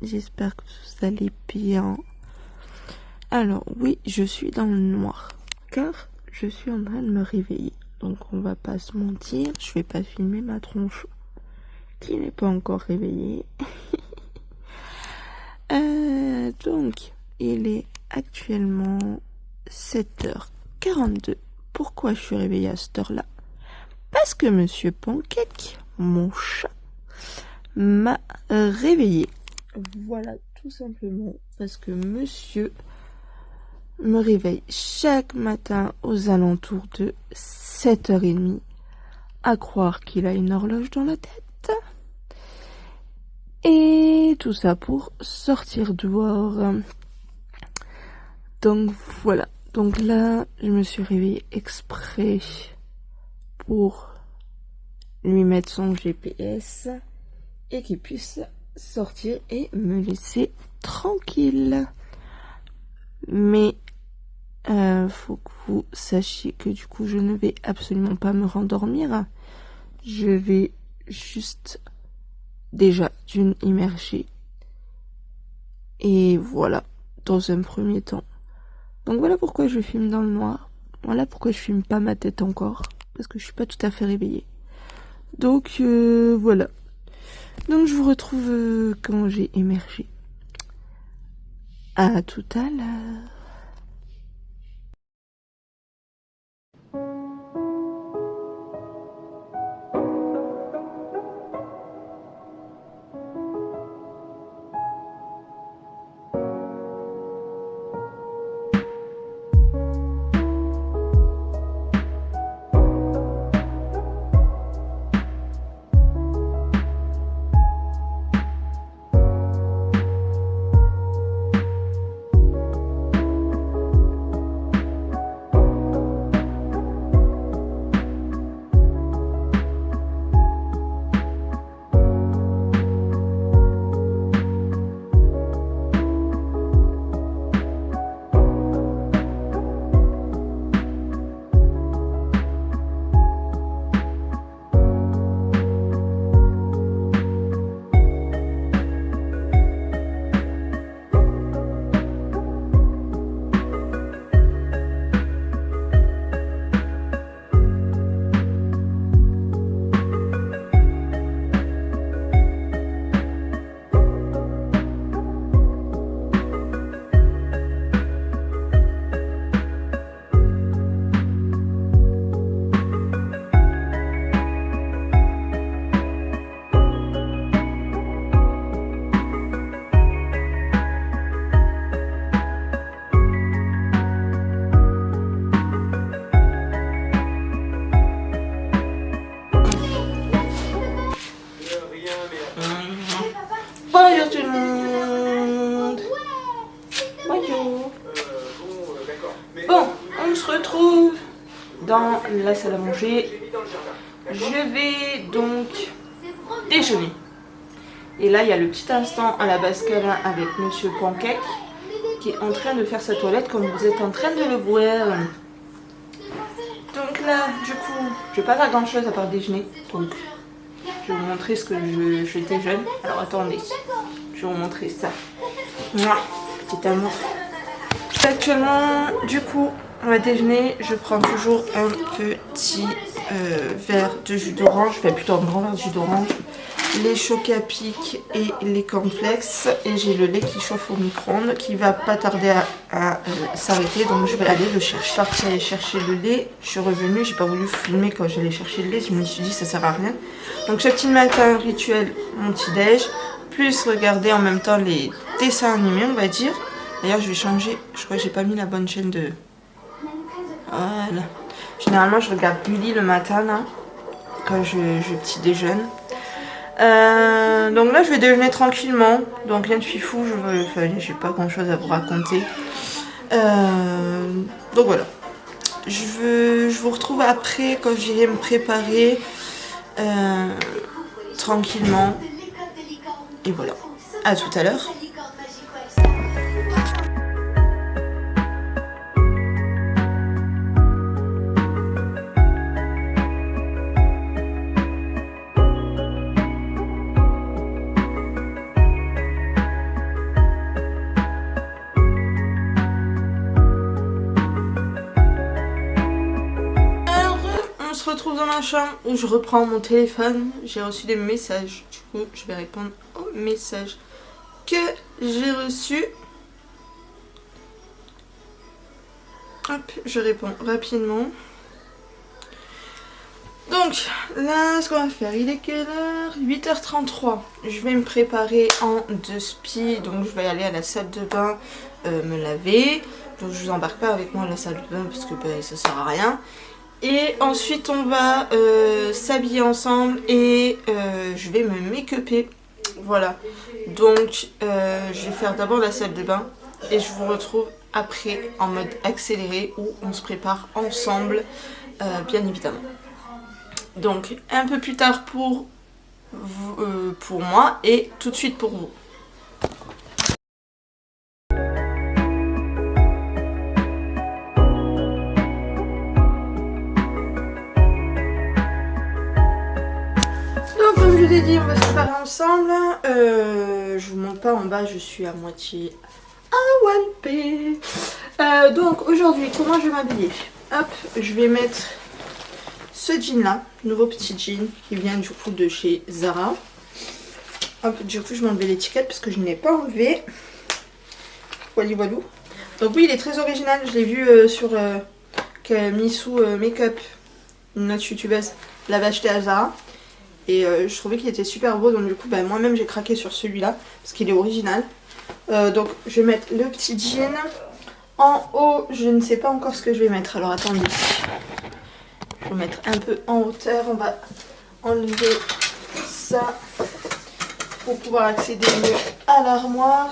j'espère que vous allez bien. Alors oui, je suis dans le noir, car je suis en train de me réveiller. Donc on va pas se mentir, je vais pas filmer ma tronche qui n'est pas encore réveillée. Donc il est actuellement 7h42. Pourquoi je suis réveillée à cette heure-là? Parce que Monsieur Pancake, mon chat, m'a réveillée. Voilà, tout simplement parce que monsieur me réveille chaque matin aux alentours de 7h30, à croire qu'il a une horloge dans la tête. Et tout ça pour sortir dehors. Donc voilà, donc là je me suis réveillée exprès pour lui mettre son GPS et qu'il puisse sortir et me laisser tranquille. Mais faut que vous sachiez que du coup je ne vais absolument pas me rendormir. Je vais juste déjà d'une immerger. Et voilà, dans un premier temps. Donc voilà pourquoi je filme dans le noir. Voilà pourquoi je filme pas ma tête encore. Parce que je suis pas tout à fait réveillée. Donc voilà. Donc je vous retrouve quand j'ai émergé. À tout à l'heure. Bonjour tout le monde. Bonjour. Bon, on se retrouve dans la salle à manger. Je vais donc déjeuner. Et là, il y a le petit instant à la Bascala avec Monsieur Pancake qui est en train de faire sa toilette comme vous êtes en train de le voir. Donc là, du coup, je vais pas faire grand chose à part déjeuner. Donc, je vais vous montrer ce que je déjeune. Alors attendez, je vais vous montrer ça. Mouah, petit amour. Actuellement, du coup, on va déjeuner. Je prends toujours un petit verre de jus d'orange, enfin plutôt un grand verre de jus d'orange, les chocs à pic et les cornflakes. Et j'ai le lait qui chauffe au micro-ondes qui va pas tarder à s'arrêter. Donc je vais aller le chercher. Je suis partie aller chercher le lait. Je suis revenue, j'ai pas voulu filmer quand j'allais chercher le lait. Je me suis dit ça sert à rien. Donc ce petit matin rituel, mon petit déj, plus regarder en même temps les dessins animés, on va dire. D'ailleurs je vais changer, je crois que j'ai pas mis la bonne chaîne de... Voilà. Généralement je regarde Bully le matin là, quand je petit déjeune. Donc là je vais déjeuner tranquillement, donc rien de fifou, j'ai pas grand chose à vous raconter. Donc voilà, je vous retrouve après quand j'irai me préparer tranquillement. Et voilà, à tout à l'heure. dans ma chambre où je reprends mon téléphone. J'ai reçu des messages. Du coup, je vais répondre aux messages que j'ai reçus. Hop, je réponds rapidement. Donc, là, ce qu'on va faire, il est quelle heure? 8h33. Je vais me préparer en 2 spi. Donc, je vais aller à la salle de bain me laver. Donc, je vous embarque pas avec moi à la salle de bain parce que ça sert à rien. Et ensuite, on va s'habiller ensemble et je vais me make-upper. Voilà. Donc, je vais faire d'abord la salle de bain et je vous retrouve après en mode accéléré où on se prépare ensemble, bien évidemment. Donc un peu plus tard pour moi et tout de suite pour vous. Donc comme je vous ai dit, on va se préparer ensemble. Je vous montre pas en bas, je suis à moitié awalpée. Donc aujourd'hui, comment je vais m'habiller? Hop, je vais mettre ce jean là, nouveau petit jean qui vient du coup de chez Zara. Hop, du coup je vais enlever l'étiquette parce que je ne l'ai pas enlevé. Wally walou. Donc oui, il est très original, je l'ai vu sur Missou Makeup, une autre youtubeuse, l'avait acheté à Zara. Et je trouvais qu'il était super beau, donc du coup moi-même j'ai craqué sur celui-là parce qu'il est original. Donc je vais mettre le petit jean. En haut, je ne sais pas encore ce que je vais mettre, alors attendez. Je vais mettre un peu en hauteur, on va enlever ça pour pouvoir accéder mieux à l'armoire.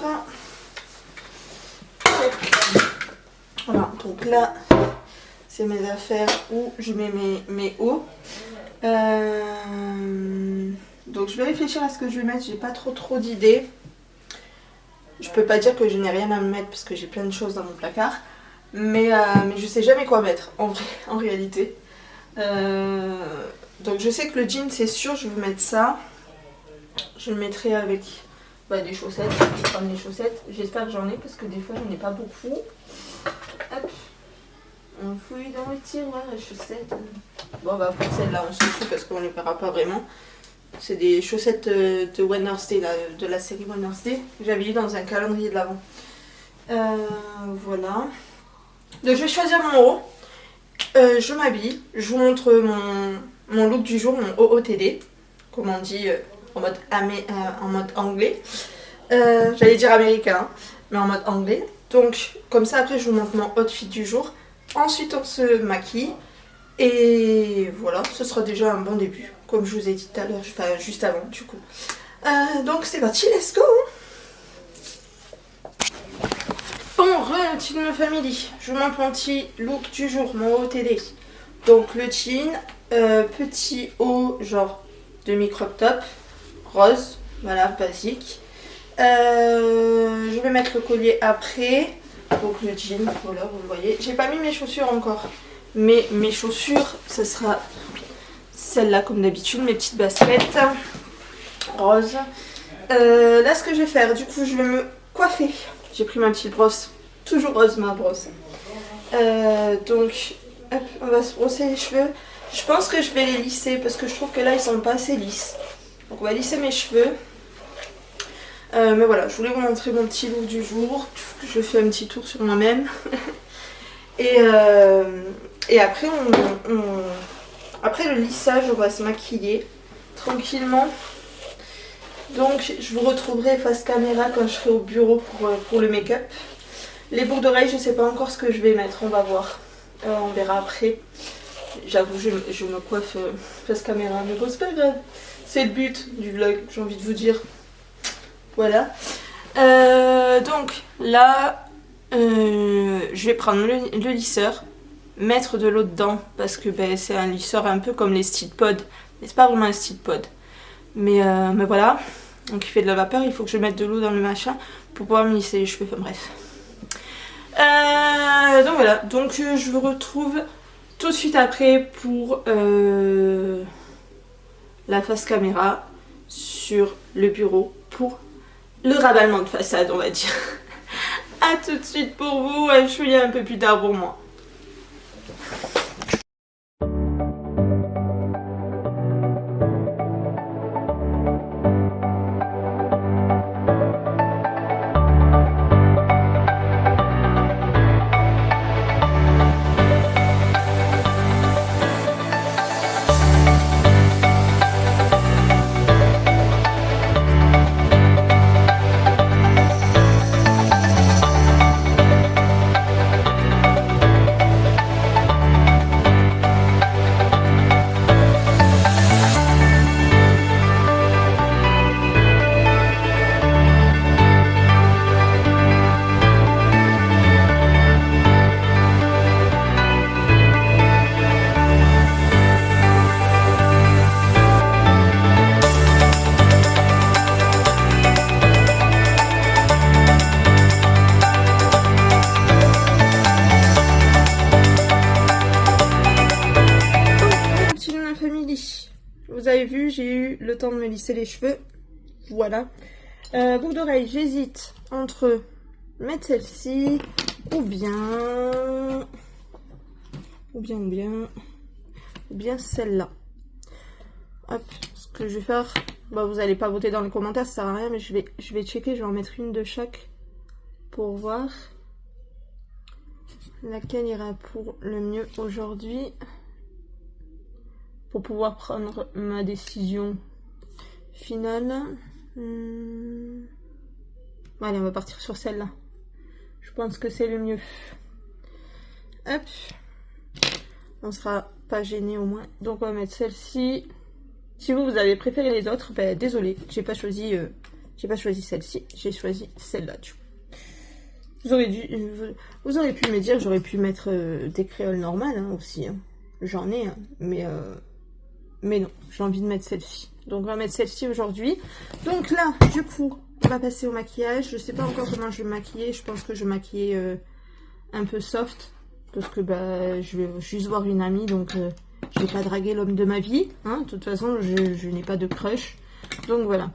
Voilà, donc là c'est mes affaires où je mets mes hauts. Donc je vais réfléchir à ce que je vais mettre, j'ai pas trop d'idées. Je peux pas dire que je n'ai rien à me mettre parce que j'ai plein de choses dans mon placard. Mais je sais jamais quoi mettre en vrai, en réalité. Donc je sais que le jean c'est sûr, je vais mettre ça. Je le mettrai avec des chaussettes. Je vais prendre les chaussettes. J'espère que j'en ai parce que des fois j'en ai pas beaucoup. Hop. On fouille dans le tiroir les chaussettes. Bon pour celle-là on s'en fout parce qu'on les verra pas vraiment. C'est des chaussettes de Wednesday, de la série Wednesday. Que j'avais lu dans un calendrier de l'avant. Voilà. Donc je vais choisir mon haut. Je m'habille, je vous montre mon look du jour, mon OOTD, comme on dit en mode anglais. J'allais dire américain, mais en mode anglais. Donc comme ça après je vous montre mon outfit du jour. Ensuite on se maquille et voilà, ce sera déjà un bon début, comme je vous ai dit tout à l'heure, enfin juste avant du coup. Donc c'est parti, let's go! Bon, team family, je vous montre mon petit look du jour, mon OOTD. Donc le jean, petit haut genre demi crop top, rose, voilà, basique. Je vais mettre le collier après, donc le jean, voilà, vous le voyez. J'ai pas mis mes chaussures encore, mais mes chaussures, ça sera celle-là comme d'habitude, mes petites baskets rose. Là ce que je vais faire, du coup je vais me coiffer. J'ai pris ma petite brosse, toujours rose ma brosse. Donc, hop, on va se brosser les cheveux. Je pense que je vais les lisser parce que je trouve que là ils sont pas assez lisses. Donc on va lisser mes cheveux. Mais voilà, je voulais vous montrer mon petit look du jour. Je fais un petit tour sur moi-même. et après, après le lissage, on va se maquiller tranquillement. Donc je vous retrouverai face caméra quand je serai au bureau pour le make-up. Les boucles d'oreilles, je sais pas encore ce que je vais mettre, on va voir. On verra après. J'avoue, je me coiffe face caméra, mais bon c'est pas grave. C'est le but du vlog, j'ai envie de vous dire. Voilà. Donc là, je vais prendre le lisseur, mettre de l'eau dedans parce que c'est un lisseur un peu comme les Steed Pod. Mais c'est pas vraiment un Steed Pod. Mais voilà. Donc il fait de la vapeur, il faut que je mette de l'eau dans le machin pour pouvoir me lisser les cheveux. Enfin bref. Donc voilà. Donc je vous retrouve tout de suite après pour la face caméra sur le bureau pour le raballement de façade, on va dire. A tout de suite pour vous, je suis un peu plus tard pour moi. dessus. J'ai eu le temps de me lisser les cheveux. Voilà. Boucle d'oreille, j'hésite entre mettre celle-ci ou bien celle-là. Hop, ce que je vais faire, bah, vous n'allez pas voter dans les commentaires, ça sert à rien, mais je vais checker, je vais en mettre une de chaque pour voir laquelle ira pour le mieux aujourd'hui, pour pouvoir prendre ma décision finale. Allez, on va partir sur celle-là. Je pense que c'est le mieux. Hop. On sera pas gêné au moins. Donc on va mettre celle-ci. Si vous avez préféré les autres, ben désolé, j'ai pas choisi celle-ci, j'ai choisi celle-là. Vous auriez pu me dire, j'aurais pu mettre des créoles normales hein, aussi. Hein. J'en ai, hein, mais non, j'ai envie de mettre celle-ci. Donc on va mettre celle-ci aujourd'hui. Donc là, du coup, on va passer au maquillage. Je sais pas encore comment je vais me maquiller. Je pense que je vais maquiller un peu soft. Parce que bah, je vais juste voir une amie. Donc je vais pas draguer l'homme de ma vie. Hein. De toute façon, je n'ai pas de crush. Donc voilà.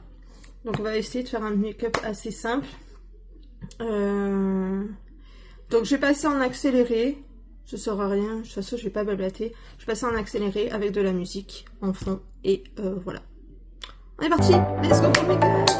Donc on va essayer de faire un make-up assez simple. Donc je vais passer en accéléré. Ça sert à rien. De toute façon, je vais pas blablater. Je vais passer en accéléré avec de la musique en fond. Et voilà. On est parti. Let's go pour le make-up.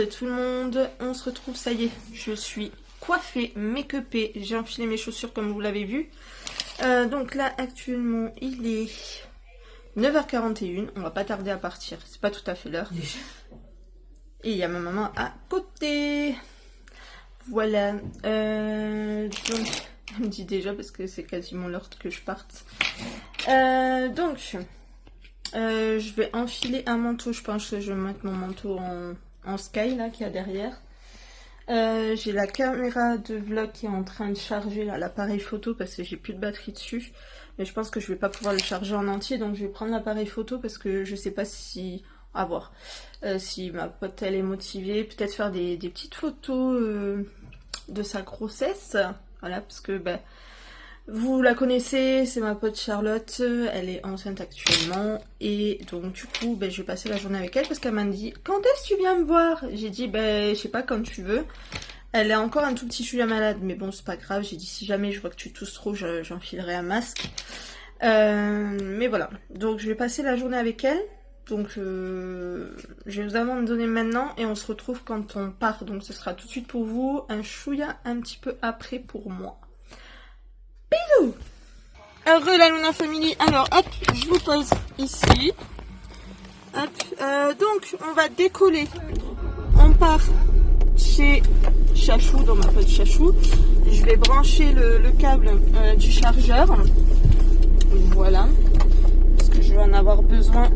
tout le monde, on se retrouve, ça y est, je suis coiffée, make-upée, j'ai enfilé mes chaussures comme vous l'avez vu. Donc là actuellement il est 9h41, on va pas tarder à partir, c'est pas tout à fait l'heure. Et il y a ma maman à côté. Voilà, donc elle me dit déjà parce que c'est quasiment l'heure que je parte. Donc je vais enfiler un manteau, je pense que je vais mettre mon manteau en sky là qu'il y a derrière. J'ai la caméra de vlog qui est en train de charger là l'appareil photo parce que j'ai plus de batterie dessus. Mais je pense que je vais pas pouvoir le charger en entier, donc je vais prendre l'appareil photo parce que je sais pas si... à voir. Si ma pote elle est motivée, peut-être faire des petites photos de sa grossesse. Voilà, parce que ben, vous la connaissez, c'est ma pote Charlotte, elle est enceinte actuellement. Et donc du coup, ben, je vais passer la journée avec elle parce qu'elle m'a dit « Quand est-ce que tu viens me voir ?» J'ai dit « Ben, je sais pas, quand tu veux. » Elle est encore un tout petit chouïa malade, mais bon, c'est pas grave. J'ai dit « Si jamais je vois que tu tousses trop, j'enfilerai un masque. » Mais voilà, donc je vais passer la journée avec elle. Donc je vais vous abandonner maintenant et on se retrouve quand on part. Donc ce sera tout de suite pour vous, un chouïa un petit peu après pour moi. Bisous. Heureux la Luna Family. Alors hop, je vous pose ici. Hop, donc on va décoller. On part chez Chachou, dans ma pote Chachou. Je vais brancher le câble du chargeur. Voilà. Parce que je vais en avoir besoin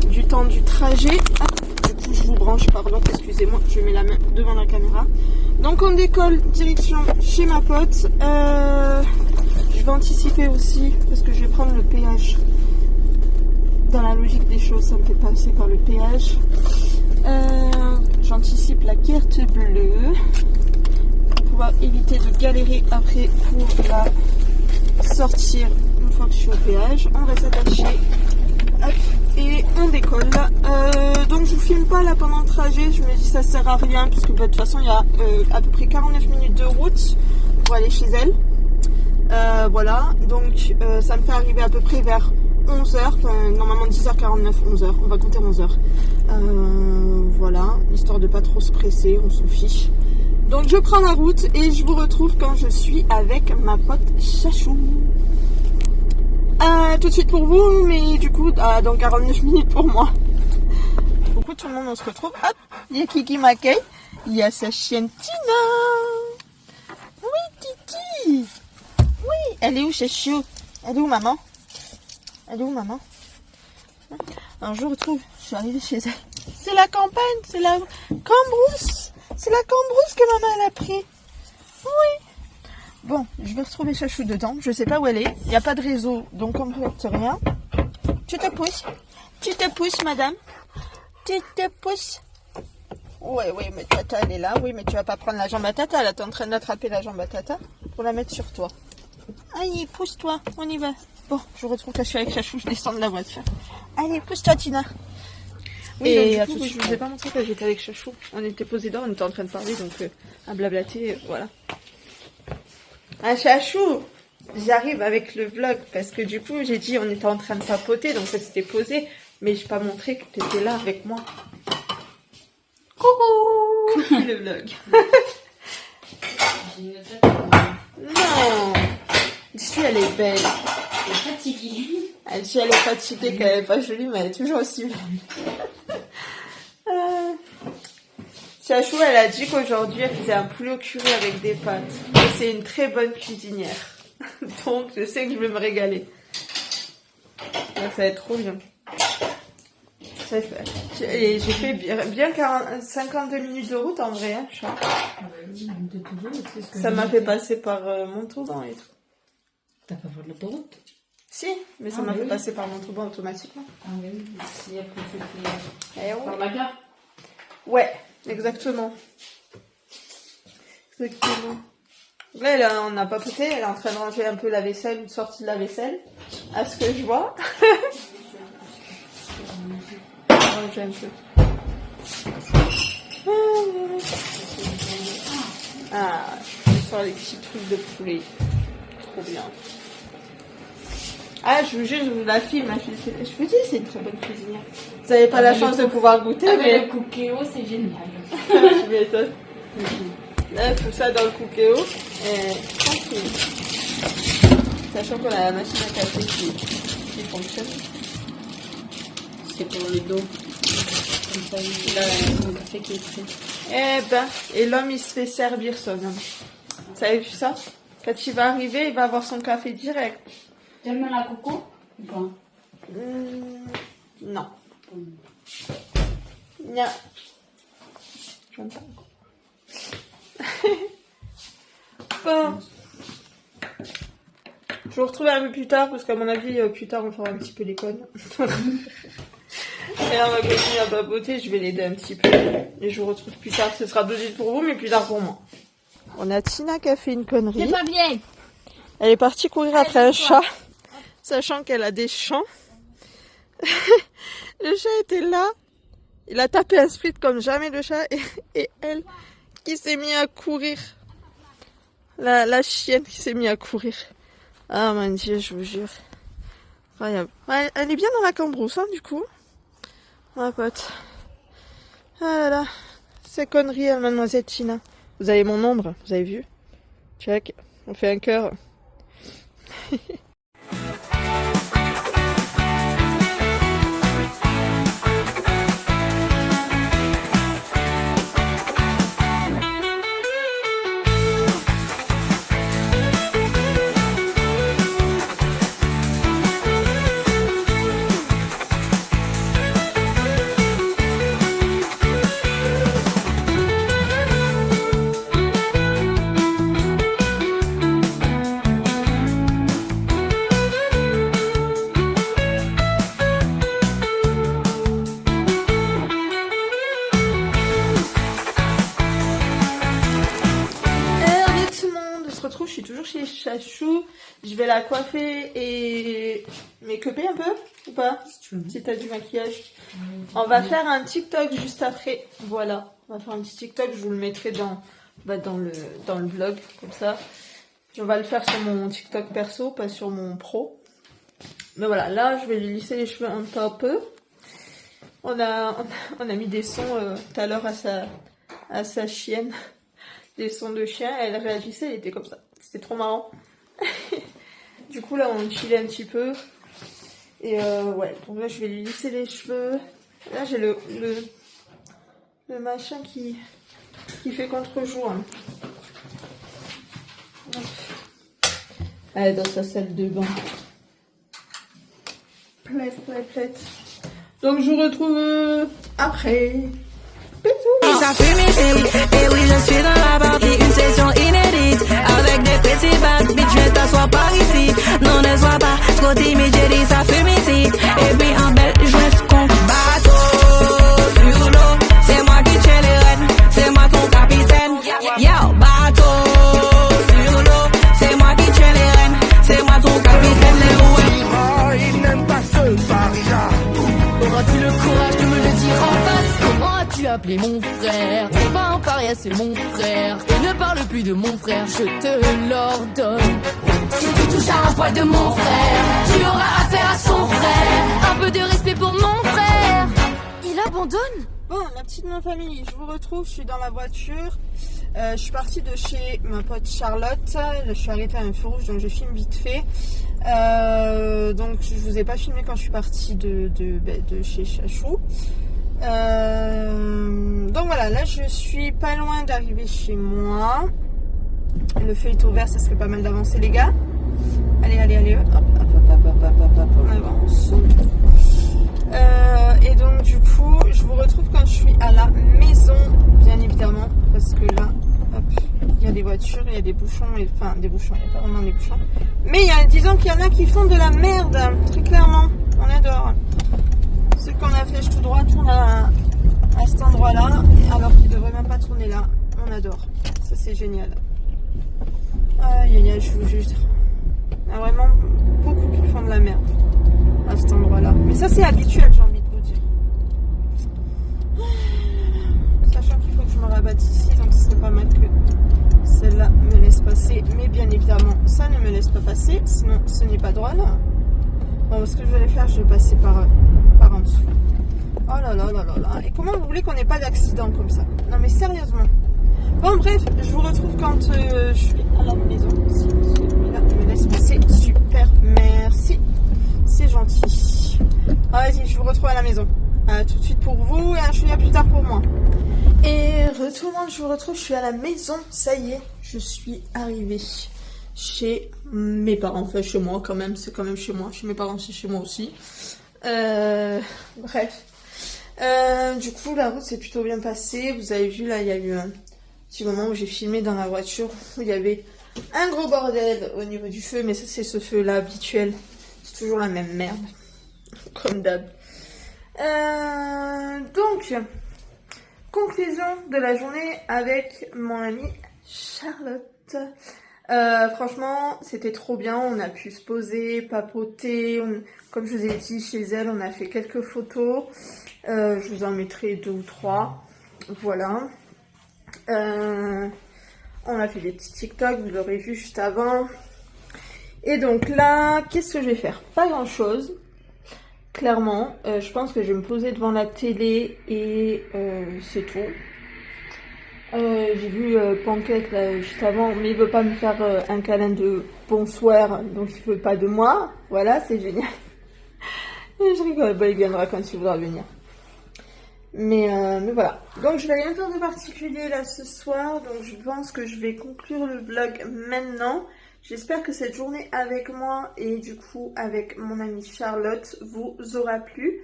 du temps du trajet. Hop, du coup je vous branche, pardon, excusez-moi, je mets la main devant la caméra. Donc on décolle direction chez ma pote. Je vais anticiper aussi parce que je vais prendre le péage. Dans la logique des choses, ça me fait passer par le péage. J'anticipe la carte bleue pour pouvoir éviter de galérer après pour la sortir une fois que je suis au péage. On va s'attacher. Hop, et on décolle. Donc je vous filme pas là pendant le trajet, je me dis ça sert à rien parce que bah, de toute façon il y a à peu près 49 minutes de route pour aller chez elle. Voilà, donc ça me fait arriver à peu près vers 11h, normalement 10h49, 11h, on va compter 11h. Voilà, histoire de pas trop se presser, on s'en fiche. Donc je prends la route et je vous retrouve quand je suis avec ma pote Chachou. Tout de suite pour vous, mais du coup dans 49 minutes pour moi. Coucou tout le monde, on se retrouve. Hop, il y a Kiki m'accueille. Il y a sa chienne Tina. Oui Kiki. Oui, elle est où Chachou? Elle est où maman? Elle est où maman? Un jour, je suis arrivée chez elle. C'est la campagne, c'est la cambrousse. C'est la cambrousse que maman elle a pris. Oui. Bon, je vais retrouver Chachou dedans. Je sais pas où elle est. Il n'y a pas de réseau, donc on ne capte rien. Tu te pousses? Tu te pousses, madame? Tu te pousses? Oui, mais Tata, elle est là. Oui, mais tu vas pas prendre la jambe à Tata. Là, t'es en train d'attraper la jambe à Tata pour la mettre sur toi. Allez, pousse-toi. On y va. Bon, je retrouve que je suis avec Chachou. Je descends de la voiture. Allez, pousse-toi, Tina. Oui, et donc, du coup, je ne vous ai pas montré que j'étais avec Chachou. On était posés dehors, on était en train de parler, donc à blablater, voilà. Ah Chachou, j'arrive avec le vlog parce que du coup j'ai dit on était en train de papoter, donc ça s'était posé, mais j'ai pas montré que tu étais là avec moi. Coucou le vlog. Non, ici elle est belle. Elle est fatiguée. Elle dit elle est fatiguée, qu'elle est pas jolie, mais elle est toujours aussi belle. Chachou, elle a dit qu'aujourd'hui elle faisait un poulet au curry avec des pâtes. Et c'est une très bonne cuisinière. Donc je sais que je vais me régaler. Ça va être trop bien. Et j'ai fait bien 52 minutes de route en vrai. Hein, ça m'a fait passer par Montauban et tout. T'as pas fait de l'autoroute? Si, mais ça m'a fait passer par Montauban automatiquement. Ah oui, si après tu fais par la gare. Ouais, exactement. Là, on a papoté, elle est en train de ranger un peu la vaisselle, une sortie de la vaisselle, à ce que je vois. Ranger un peu. Je sors les petits trucs de poulet. Trop bien. Ah, je vous jure, je vous la filme. Je vous dis, c'est une très bonne cuisinière. Vous n'avez pas la chance de pouvoir goûter, mais... Le cookéo, c'est génial. Je m'étonne. Là, tout ça dans le cookéo. Et tranquille. Sachant qu'on a la machine à café qui fonctionne. C'est pour le dos. Comme ça, il a un café qui est prêt. Eh ben, et l'homme, il se fait servir soi-même. Vous avez vu ça? Quand il va arriver, il va avoir son café direct. T'aimes la coco ou pas? Non. Non. J'aime pas. Bon. Je vous retrouve un peu plus tard, parce qu'à mon avis, plus tard, on fera un petit peu l'école. Et on va continuer à papoter, je vais l'aider un petit peu. Et je vous retrouve plus tard, ce sera 2 minutes pour vous, mais plus tard pour moi. On a Tina qui a fait une connerie. C'est pas bien. Elle est partie courir après un chat, sachant qu'elle a des champs. Le chat était là, il a tapé un sprint comme jamais le chat, et elle qui s'est mise à courir. La chienne qui s'est mise à courir. Ah mon Dieu, je vous jure. Incroyable. Ouais, elle est bien dans la cambrousse, hein, du coup. Ma pote. Ah là là. C'est connerie, hein, mademoiselle Tina. Vous avez mon nombre, vous avez vu? Check. On fait un cœur. Je suis toujours chez Chachou, je vais la coiffer et make-upper un peu ou pas? Si t'as du maquillage. On va faire un TikTok juste après, voilà. On va faire un petit TikTok, je vous le mettrai dans le vlog, comme ça. On va le faire sur mon TikTok perso, pas sur mon pro. Mais voilà, là je vais lui lisser les cheveux un petit peu. On a mis des sons tout à l'heure à sa chienne. Des sons de chien, elle réagissait, elle était comme ça. C'était trop marrant. Du coup, là, on chillait un petit peu. Et ouais, donc là, je vais lui lisser les cheveux. Là, j'ai le machin qui fait contre-jour. Hein. Elle est dans sa salle de bain. Plait. Donc, je vous retrouve après. Ça fume ici, et oui je suis dans la partie, une session inédite, avec des petits bacs, bitch je t'assois par ici, non ne sois pas trop timide, j'ai dit ça fume ici, et puis en belle je compte bateau, sur l'eau, c'est moi qui tiens les rênes, c'est moi ton capitaine, yo bateau, sur l'eau, c'est moi qui tiens les rênes, c'est moi ton capitaine, les il n'aime pas ce paria. Auras-tu le courage de me le dire en face? Comment as-tu appelé mon frère? C'est pas un paria, c'est mon frère. Et ne parle plus de mon frère, je te l'ordonne. Si tu touches à un poil de mon frère, tu auras affaire à son frère. Un peu de respect pour mon frère. Il abandonne? Bon, la petite famille, je vous retrouve, je suis dans la voiture. Je suis partie de chez ma pote Charlotte. Je suis arrêtée à un feu rouge, donc je filme vite fait. Donc je vous ai pas filmé quand je suis partie de chez Chachou. Donc voilà, là je suis pas loin d'arriver chez moi. Le feu est ouvert, ça serait pas mal d'avancer les gars. Allez, hop, on avance. Et donc du coup, je vous retrouve quand je suis à la maison, bien évidemment, parce que là, hop, il y a des voitures, il y a des bouchons, enfin des bouchons, il n'y a pas vraiment des bouchons. Mais disons qu'il y en a qui font de la merde, très clairement, on adore. Ceux qu'on a flèche tout droit tournent à cet endroit-là, alors qu'ils ne devraient même pas tourner là, on adore. Ça c'est génial. Aïe, je vous jure. Il y a vraiment beaucoup qui font de la merde à cet endroit-là. Mais ça c'est habituel, j'ai envie de vous dire. Sachant qu'il faut que je me rabatte ici, donc ce serait pas mal que celle-là me laisse passer. Mais bien évidemment, ça ne me laisse pas passer, sinon ce n'est pas drôle. Bon, ce que je vais faire, je vais passer par en dessous. Oh là là là là là. Et comment vous voulez qu'on n'ait pas d'accident comme ça? Non mais sérieusement. Bon bref, je vous retrouve quand je suis à la maison. Si celui-là me laisse passer, super, merci. C'est gentil. Vas-y, je vous retrouve à la maison. Tout de suite pour vous et un chouïa plus tard pour moi. Et tout le monde, je vous retrouve, je suis à la maison. Ça y est, je suis arrivée chez mes parents. Enfin, chez moi quand même, c'est quand même chez moi. Chez mes parents, c'est chez moi aussi. Bref. Du coup, la route s'est plutôt bien passée. Vous avez vu, là, il y a eu un petit moment où j'ai filmé dans la voiture où il y avait un gros bordel au niveau du feu. Mais ça, c'est ce feu-là habituel. C'est toujours la même merde. Comme d'hab. Donc, conclusion de la journée avec mon amie Charlotte. Franchement, c'était trop bien. On a pu se poser, papoter. Comme je vous ai dit, chez elle, on a fait quelques photos. Je vous en mettrai 2 ou 3. Voilà. On a fait des petits TikTok, vous l'aurez vu juste avant. Et donc là, qu'est-ce que je vais faire? Pas grand-chose. Clairement, je pense que je vais me poser devant la télé et c'est tout. J'ai vu Pancake là juste avant, mais il veut pas me faire un câlin de bonsoir, donc il veut pas de moi. Voilà, c'est génial. Et je rigole, bah, il viendra quand il voudra venir. Mais voilà. Donc je vais rien faire de particulier là ce soir, donc je pense que je vais conclure le vlog maintenant. J'espère que cette journée avec moi et du coup avec mon amie Charlotte vous aura plu.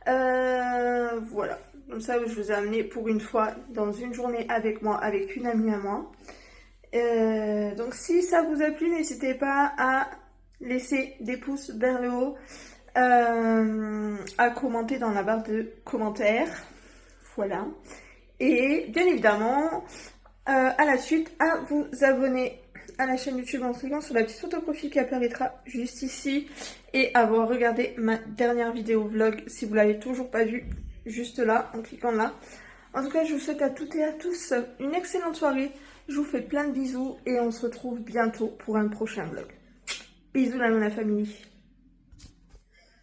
Voilà, comme ça je vous ai amené pour une fois dans une journée avec moi, avec une amie à moi. Donc si ça vous a plu, n'hésitez pas à laisser des pouces vers le haut, à commenter dans la barre de commentaires. Voilà. Et bien évidemment, à la suite, à vous abonner à la chaîne YouTube en cliquant sur la petite photo profil qui apparaîtra juste ici et avoir regardé ma dernière vidéo vlog si vous l'avez toujours pas vue, juste là, en cliquant là. En tout cas, je vous souhaite à toutes et à tous une excellente soirée. Je vous fais plein de bisous et on se retrouve bientôt pour un prochain vlog. Bisous la famille.